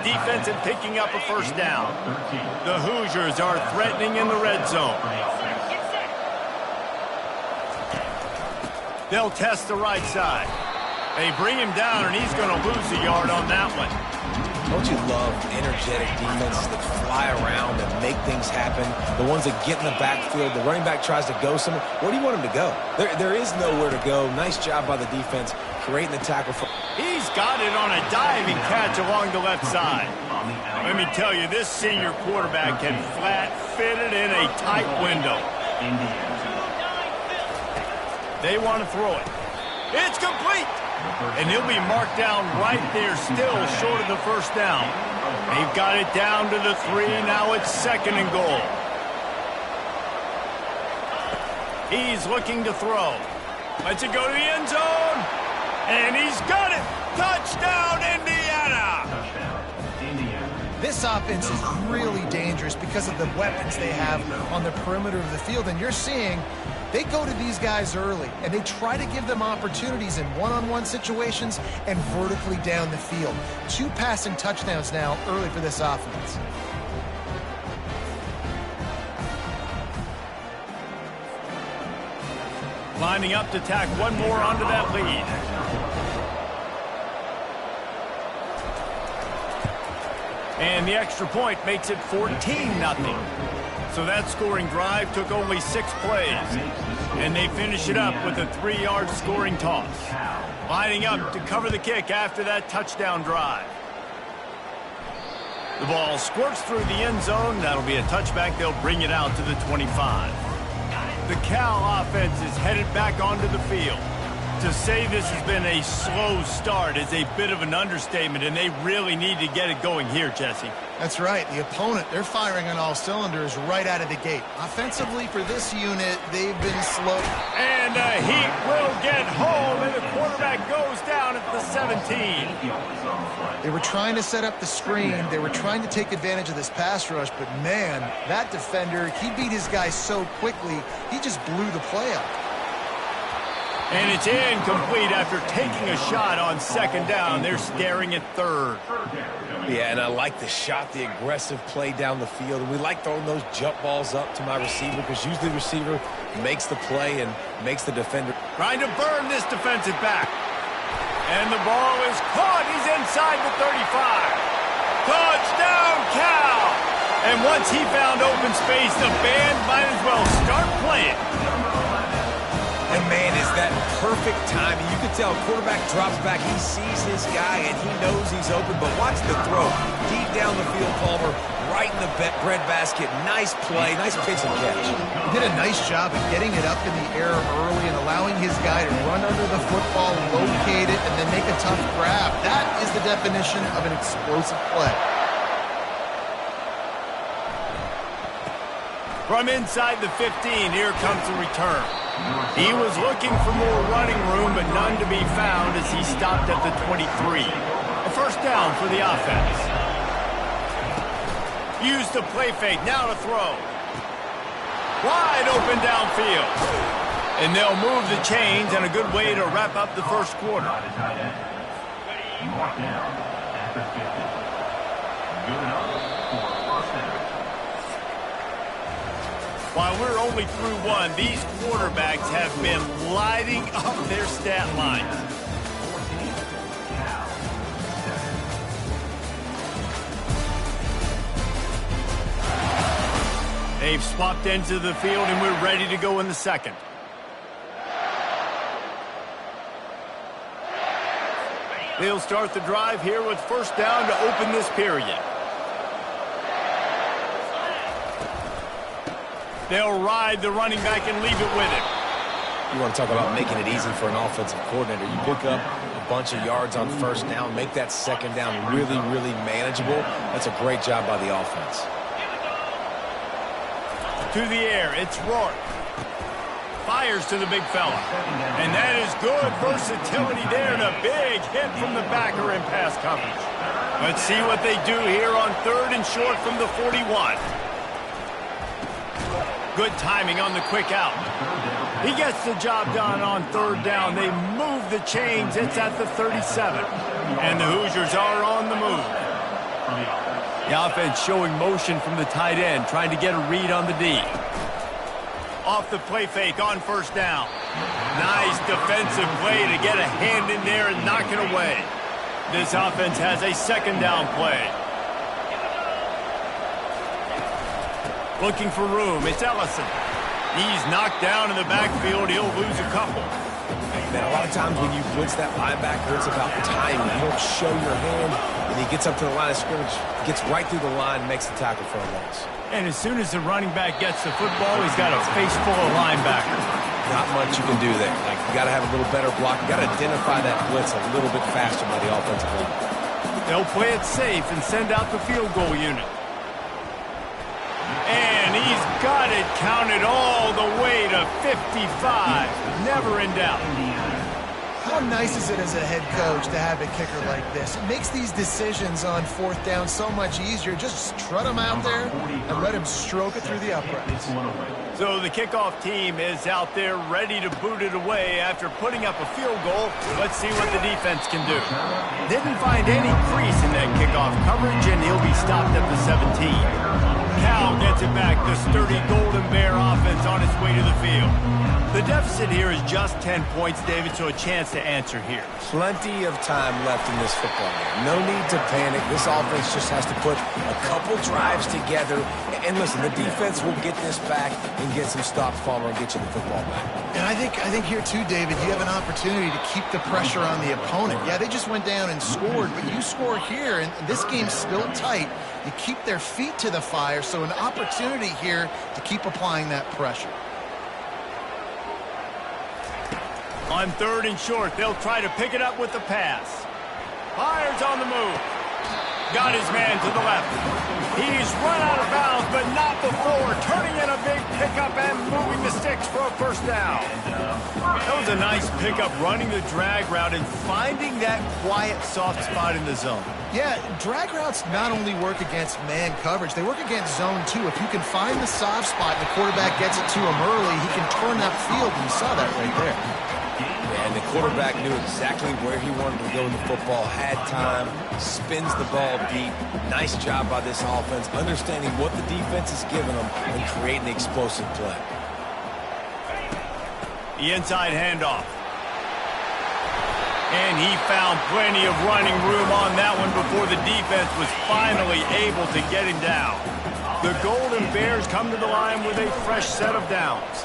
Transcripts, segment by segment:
defense and picking up a first down. The Hoosiers are threatening in the red zone. They'll test the right side. They bring him down, and he's going to lose a yard on that one. Don't you love energetic defenses that fly around and make things happen? The ones that get in the backfield, the running back tries to go somewhere. Where do you want him to go? There is nowhere to go. Nice job by the defense creating the tackle. He's got it on a diving catch along the left side. Let me tell you, this senior quarterback can flat fit it in a tight window. They want to throw it. It's complete. And he'll be marked down right there, still short of the first down. They've got it down to the 3. Now it's 2nd and goal. He's looking to throw. Lets it go to the end zone. And he's got it. Touchdown, Indiana. This offense is really dangerous because of the weapons they have on the perimeter of the field. And you're seeing they go to these guys early, and they try to give them opportunities in one-on-one situations and vertically down the field. 2 passing touchdowns now early for this offense. Lining up to tack one more onto that lead. And the extra point makes it 14-0. So that scoring drive took only 6 plays. And they finish it up with a 3-yard scoring toss. Lining up to cover the kick after that touchdown drive. The ball squirts through the end zone. That'll be a touchback. They'll bring it out to the 25. The Cal offense is headed back onto the field. To say this has been a slow start is a bit of an understatement, and they really need to get it going here, Jesse. That's right. The opponent, they're firing on all cylinders right out of the gate. Offensively for this unit, they've been slow. And the Heat will get home, and the quarterback goes down at the 17. They were trying to set up the screen. They were trying to take advantage of this pass rush, but man, that defender, he beat his guy so quickly, he just blew the play up. And it's incomplete after taking a shot on 2nd down. They're staring at 3rd. Yeah, and I like the shot, the aggressive play down the field. And we like throwing those jump balls up to my receiver because usually the receiver makes the play and makes the defender. Trying to burn this defensive back. And the ball is caught. He's inside the 35. Touchdown, Cal! And once he found open space, the band might as well start playing. And, man, is that perfect timing. You can tell quarterback drops back. He sees his guy, and he knows he's open. But watch the throw. Deep down the field, Palmer, right in the bread basket. Nice play. Nice pitch and catch. He did a nice job of getting it up in the air early and allowing his guy to run under the football, locate it, and then make a tough grab. That is the definition of an explosive play. From inside the 15, here comes the return. He was looking for more running room, but none to be found as he stopped at the 23. A first down for the offense. Use the play fake, now to throw. Wide open downfield. And they'll move the chains, and a good way to wrap up the first quarter. While we're only through 1, these quarterbacks have been lighting up their stat lines. They've swapped into the field, and we're ready to go in the 2nd. They'll start the drive here with first down to open this period. They'll ride the running back and leave it with him. You want to talk about making it easy for an offensive coordinator. You pick up a bunch of yards on first down, make that 2nd down really, really manageable. That's a great job by the offense. To the air, it's Rourke. Fires to the big fella. And that is good versatility there and a big hit from the backer in pass coverage. Let's see what they do here on 3rd and short from the 41. Good timing on the quick out. He gets the job done on 3rd down. They move the chains. It's at the 37. And the Hoosiers are on the move. The offense showing motion from the tight end, trying to get a read on the D. Off the play fake on first down. Nice defensive play to get a hand in there and knock it away. This offense has a second down play. Looking for room, it's Ellison. He's knocked down in the backfield. He'll lose a couple. Man, a lot of times when you blitz that linebacker, it's about timing. You don't show your hand, and he gets up to the line of scrimmage, gets right through the line, makes the tackle for a loss. And as soon as the running back gets the football, he's got a face full of linebackers. Not much you can do there. Like, you got to have a little better block. You got to identify that blitz a little bit faster by the offensive line. They'll play it safe and send out the field goal unit. And he's got it counted all the way to 55. Never in doubt. How nice is it as a head coach to have a kicker like this? It makes these decisions on fourth down so much easier. Just strut him out there and let him stroke it through the uprights. So the kickoff team is out there ready to boot it away after putting up a field goal. Let's see what the defense can do. Didn't find any crease in that kickoff coverage, and he'll be stopped at the 17. Cal gets it back. The sturdy Golden Bear offense on its way to the field. The deficit here is just 10 points, David, so a chance to answer here. Plenty of time left in this football game. No need to panic. This offense just has to put a couple drives together. And listen, the defense will get this back and get some stops, Palmer, and get you the football back. And I think here too, David, you have an opportunity to keep the pressure on the opponent. Yeah, they just went down and scored, but you score here, and this game's still tight. You keep their feet to the fire, so an opportunity here to keep applying that pressure. On third and short, they'll try to pick it up with the pass. Fires on the move. Got his man to the left. He's run out of bounds, but not before turning in a big pickup and moving the sticks for a first down. That was a nice pickup, running the drag route and finding that quiet, soft spot in the zone. Yeah, drag routes not only work against man coverage, they work against zone too. If you can find the soft spot and the quarterback gets it to him early, he can turn that field, and you saw that right there. And the quarterback knew exactly where he wanted to go with the football, had time, spins the ball deep. Nice job by this offense, understanding what the defense is giving them and creating the explosive play. The inside handoff. And he found plenty of running room on that one before the defense was finally able to get him down. The Golden Bears come to the line with a fresh set of downs.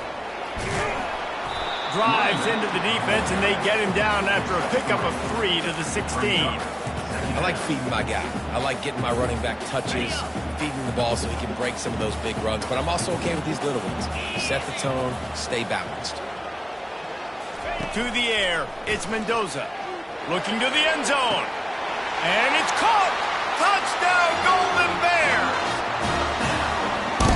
Drives into the defense, and they get him down after a pickup of 3 to the 16. I like feeding my guy. I like getting my running back touches, feeding the ball so he can break some of those big runs, but I'm also okay with these little ones. Set the tone, stay balanced. To the air, it's Mendoza. Looking to the end zone. And it's caught! Touchdown, Golden Bears!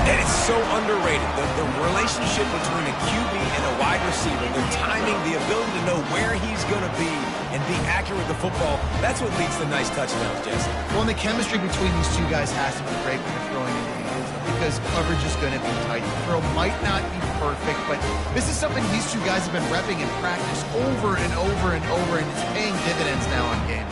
And it's so underrated. The relationship between a QB and a wide receiver, the timing, the ability to know where he's going to be and be accurate with the football, that's what leads to nice touchdowns, Jesse. Well, and the chemistry between these two guys has to be great when they're throwing into the end zone because coverage is going to be tight. The throw might not be perfect, but this is something these two guys have been repping in practice over and over and over, and it's paying dividends now on game.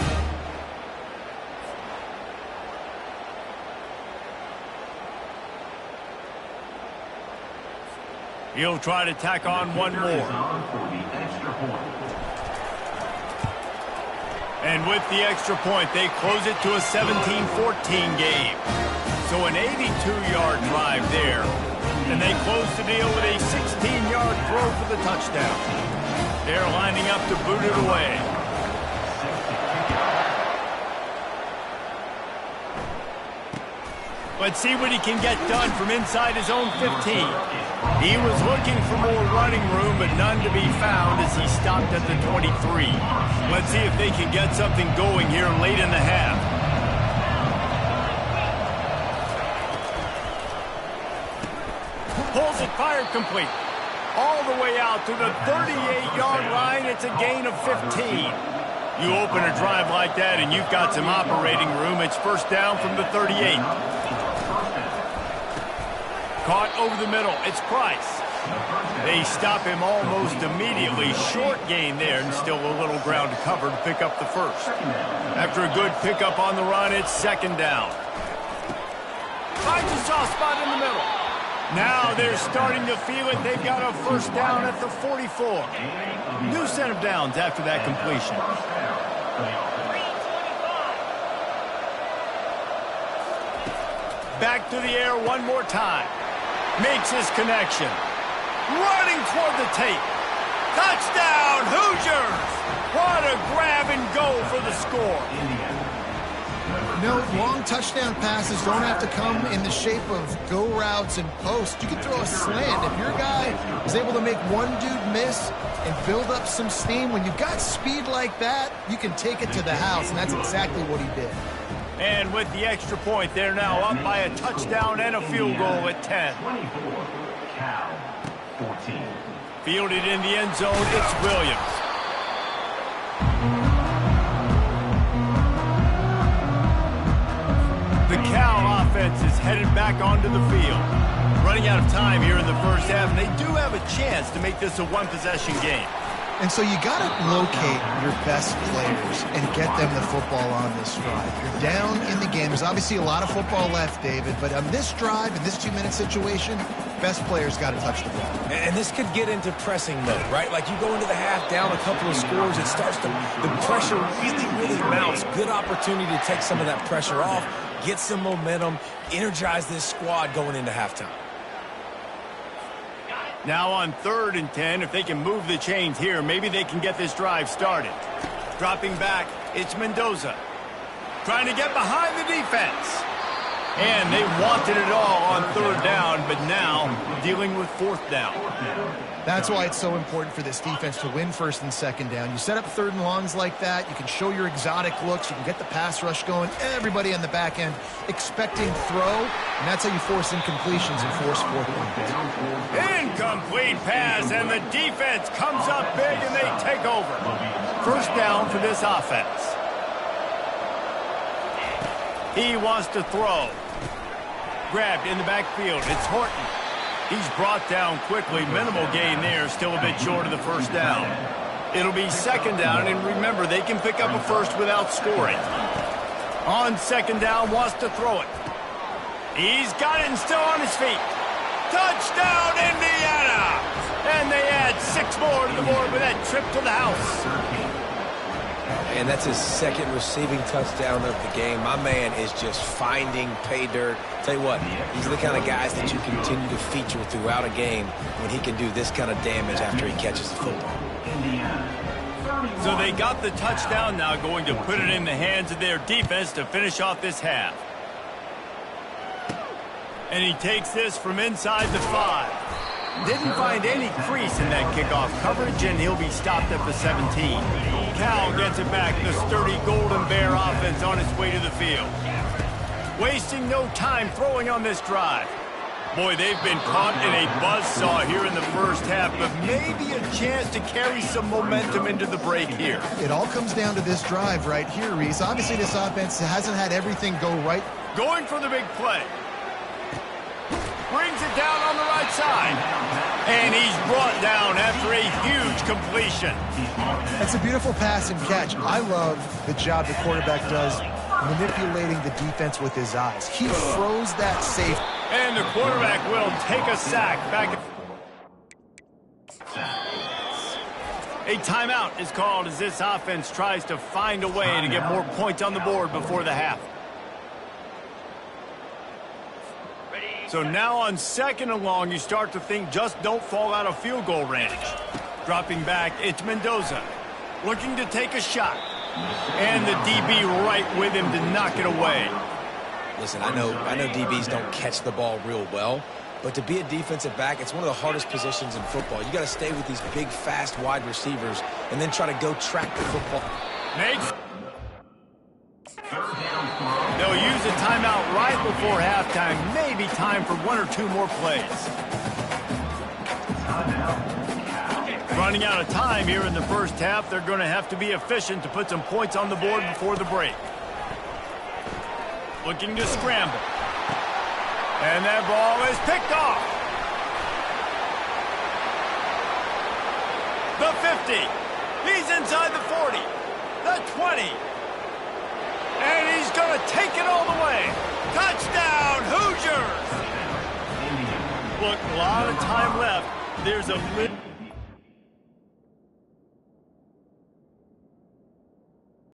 He'll try to tack on one more. And with the extra point, they close it to a 17-14 game. So an 82-yard drive there. And they close the deal with a 16-yard throw for the touchdown. They're lining up to boot it away. Let's see what he can get done from inside his own 15. He was looking for more running room, but none to be found as he stopped at the 23. Let's see if they can get something going here late in the half. Pulls it, fired complete. All the way out to the 38-yard line. It's a gain of 15. You open a drive like that and you've got some operating room. It's first down from the 38. Caught over the middle. It's Price. They stop him almost immediately. Short gain there, and still a little ground to cover to pick up the first. After a good pickup on the run, it's second down. Finds a soft spot in the middle. Now they're starting to feel it. They've got a first down at the 44. New set of downs after that completion. Back to the air one more time. Makes his connection. Running toward the tape. Touchdown, Hoosiers! What a grab and go for the score. No, long touchdown passes don't have to come in the shape of go routes and posts. You can throw a slant. If your guy is able to make one dude miss and build up some steam, when you've got speed like that, you can take it to the house, and that's exactly what he did. And with the extra point, they're now up by a touchdown and a field goal at 10. 24, Cal, 14. Fielded in the end zone, it's Williams. The Cal offense is headed back onto the field. Running out of time here in the first half, and they do have a chance to make this a one-possession game. And so you got to locate your best players and get them the football on this drive. You're down in the game. There's obviously a lot of football left, David, but on this drive, in this 2-minute situation, best players got to touch the ball. And this could get into pressing mode, right? Like you go into the half down a couple of scores, it starts to, the pressure really mounts. Good opportunity to take some of that pressure off, get some momentum, energize this squad going into halftime. Now on 3rd and 10, if they can move the chains here, maybe they can get this drive started. Dropping back, it's Mendoza. Trying to get behind the defense. And they wanted it all on 3rd down, but now dealing with 4th down. That's why it's so important for this defense to win 1st and 2nd down. You set up 3rd and longs like that. You can show your exotic looks. You can get the pass rush going. Everybody on the back end expecting throw, and that's how you force incompletions and force 4th downs. Incomplete pass, and the defense comes up big, and they take over. 1st down for this offense. He wants to throw. Grabbed in the backfield. It's Horton. He's brought down quickly. Minimal gain there. Still a bit short of the 1st down. It'll be 2nd down, and remember, they can pick up a first without scoring. On 2nd down, wants to throw it. He's got it and still on his feet. Touchdown, Indiana! And they add 6 more to the board with that trip to the house. And that's his 2nd receiving touchdown of the game. My man is just finding pay dirt. Tell you what, these are the kind of guys that you continue to feature throughout a game when he can do this kind of damage after he catches the football. So they got the touchdown, now going to put it in the hands of their defense to finish off this half. And he takes this from inside the 5. Didn't find any crease in that kickoff coverage, and he'll be stopped at the 17. Cal gets it back. The sturdy Golden Bear offense on its way to the field. Wasting no time throwing on this drive. Boy, they've been caught in a buzzsaw here in the first half, but maybe a chance to carry some momentum into the break here. It all comes down to this drive right here, Reese. Obviously, this offense hasn't had everything go right. Going for the big play. Brings it down on the right side. And he's brought down after a huge completion. That's a beautiful pass and catch. I love the job the quarterback does manipulating the defense with his eyes. He froze that safe. And the quarterback will take a sack back. A timeout is called as this offense tries to find a way to get more points on the board before the half. So now on 2nd and long, you start to think just don't fall out of field goal range. Dropping back, it's Mendoza. Looking to take a shot. And the DB right with him to knock it away. Listen, I know DBs don't catch the ball real well, but to be a defensive back, it's one of the hardest positions in football. You got to stay with these big, fast, wide receivers and then try to go track the football. Makes. They'll use a timeout right before halftime. Maybe time for 1 or 2 more plays. Running out of time here in the first half. They're going to have to be efficient to put some points on the board before the break. Looking to scramble. And that ball is picked off. The 50. He's inside the 40. The 20. And he's going to take it all the way. Touchdown, Hoosiers! Look, a lot of time left. There's a